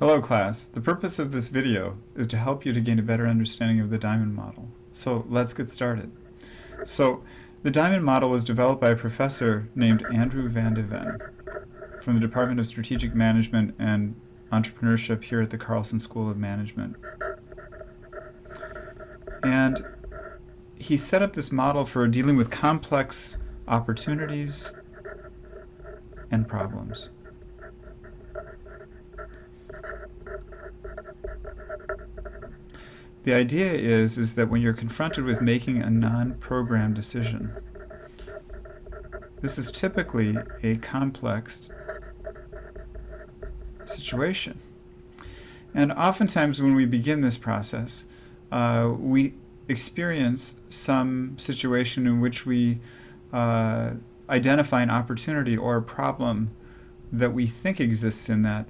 Hello class. The purpose of this video is to help you to gain a better understanding of the diamond model. So let's get started. So the diamond model was developed by a professor named Andrew van de Ven from the Department of Strategic Management and Entrepreneurship here at the Carlson School of Management. And he set up this model for dealing with complex opportunities and problems. The idea is that when you're confronted with making a non-programmed decision, this is typically a complex situation. And oftentimes when we begin this process, we experience some situation in which we identify an opportunity or a problem that we think exists in that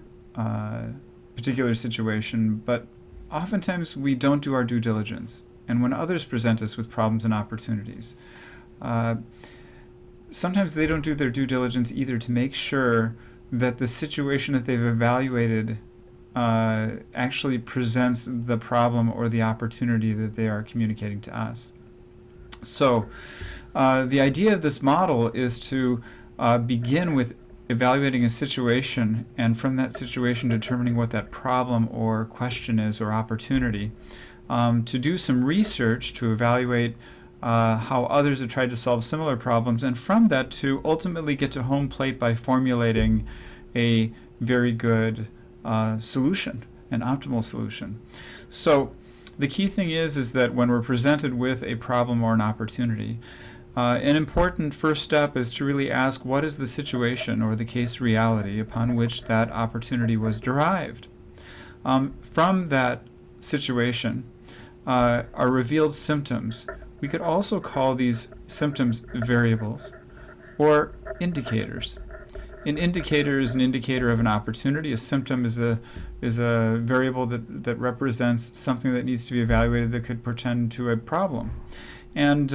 particular situation, but oftentimes we don't do our due diligence. And when others present us with problems and opportunities, sometimes they don't do their due diligence either to make sure that the situation that they've evaluated actually presents the problem or the opportunity that they are communicating to us. So the idea of this model is to begin with evaluating a situation, and from that situation determining what that problem or question is or opportunity, to do some research to evaluate how others have tried to solve similar problems, and from that to ultimately get to home plate by formulating a very good solution, an optimal solution. So the key thing is that when we're presented with a problem or an opportunity, an important first step is to really ask, what is the situation or the case reality upon which that opportunity was derived? From that situation are revealed symptoms. We could also call these symptoms variables or indicators. An indicator is an indicator of an opportunity. A symptom is a variable that represents something that needs to be evaluated that could portend to a problem. And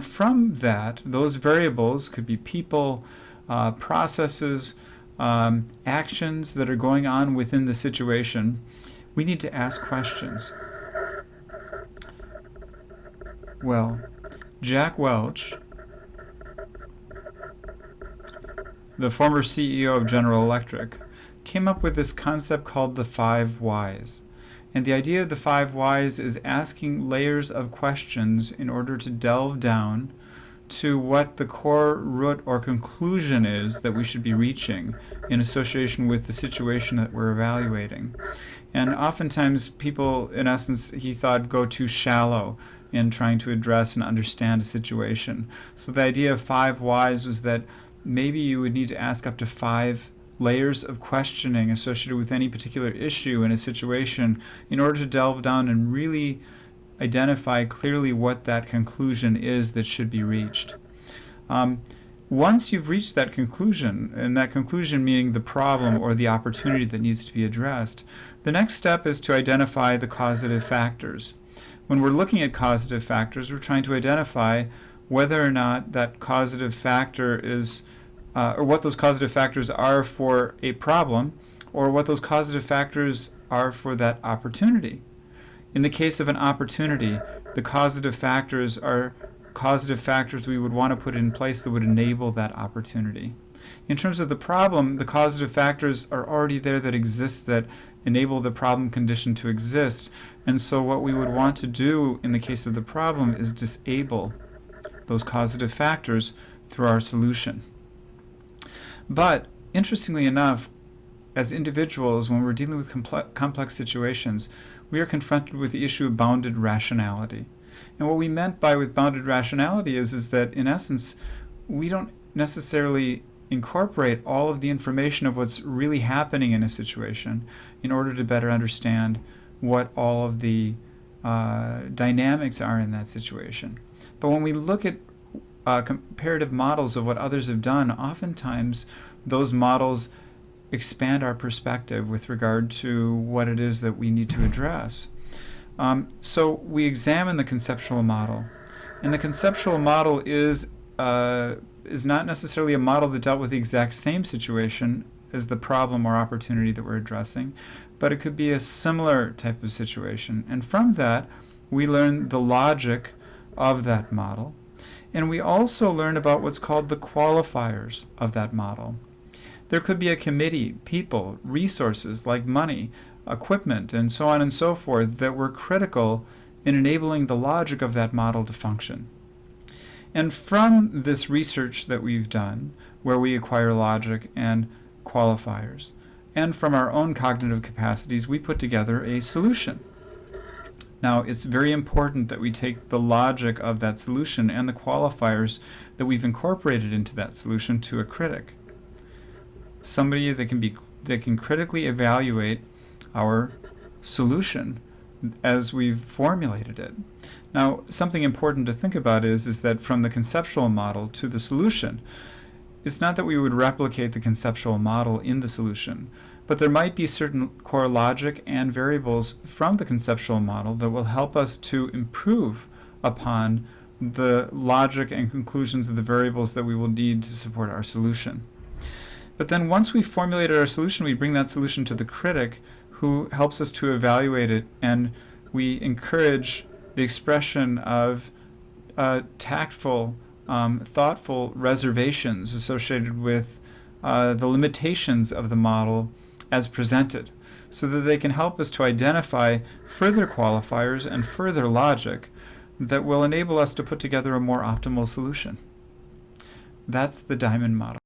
from that, those variables could be people, processes, actions that are going on within the situation. We need to ask questions. Well, Jack Welch, the former CEO of General Electric, came up with this concept called the 5 whys. And the idea of the 5 whys is asking layers of questions in order to delve down to what the core root or conclusion is that we should be reaching in association with the situation that we're evaluating. And oftentimes people, in essence, he thought, go too shallow in trying to address and understand a situation. So the idea of 5 whys was that maybe you would need to ask up to 5 layers of questioning associated with any particular issue in a situation in order to delve down and really identify clearly what that conclusion is that should be reached. Once you've reached that conclusion, and that conclusion meaning the problem or the opportunity that needs to be addressed, the next step is to identify the causative factors. When we're looking at causative factors, we're trying to identify whether or not that causative factor is or what those causative factors are for a problem, or what those causative factors are for that opportunity. In the case of an opportunity, the causative factors are causative factors we would want to put in place that would enable that opportunity. In terms of the problem, the causative factors are already there that exist that enable the problem condition to exist, and so what we would want to do in the case of the problem is disable those causative factors through our solution. But interestingly enough, as individuals, when we're dealing with complex situations, we are confronted with the issue of bounded rationality. And what we meant by with bounded rationality is that, in essence, we don't necessarily incorporate all of the information of what's really happening in a situation in order to better understand what all of the dynamics are in that situation. But when we look at comparative models of what others have done, oftentimes those models expand our perspective with regard to what it is that we need to address. So we examine the conceptual model, and the conceptual model is not necessarily a model that dealt with the exact same situation as the problem or opportunity that we're addressing, but it could be a similar type of situation. And from that, we learn the logic of that model. And we also learn about what's called the qualifiers of that model. There could be a committee, people, resources like money, equipment, and so on and so forth that were critical in enabling the logic of that model to function. And from this research that we've done, where we acquire logic and qualifiers, and from our own cognitive capacities, we put together a solution. Now, it's very important that we take the logic of that solution and the qualifiers that we've incorporated into that solution to a critic. Somebody that can critically evaluate our solution as we've formulated it. Now, something important to think about is that from the conceptual model to the solution, it's not that we would replicate the conceptual model in the solution, but there might be certain core logic and variables from the conceptual model that will help us to improve upon the logic and conclusions of the variables that we will need to support our solution. But then once we've formulated our solution, we bring that solution to the critic, who helps us to evaluate it, and we encourage the expression of tactful, thoughtful reservations associated with the limitations of the model as presented, so that they can help us to identify further qualifiers and further logic that will enable us to put together a more optimal solution. That's the Diamond model.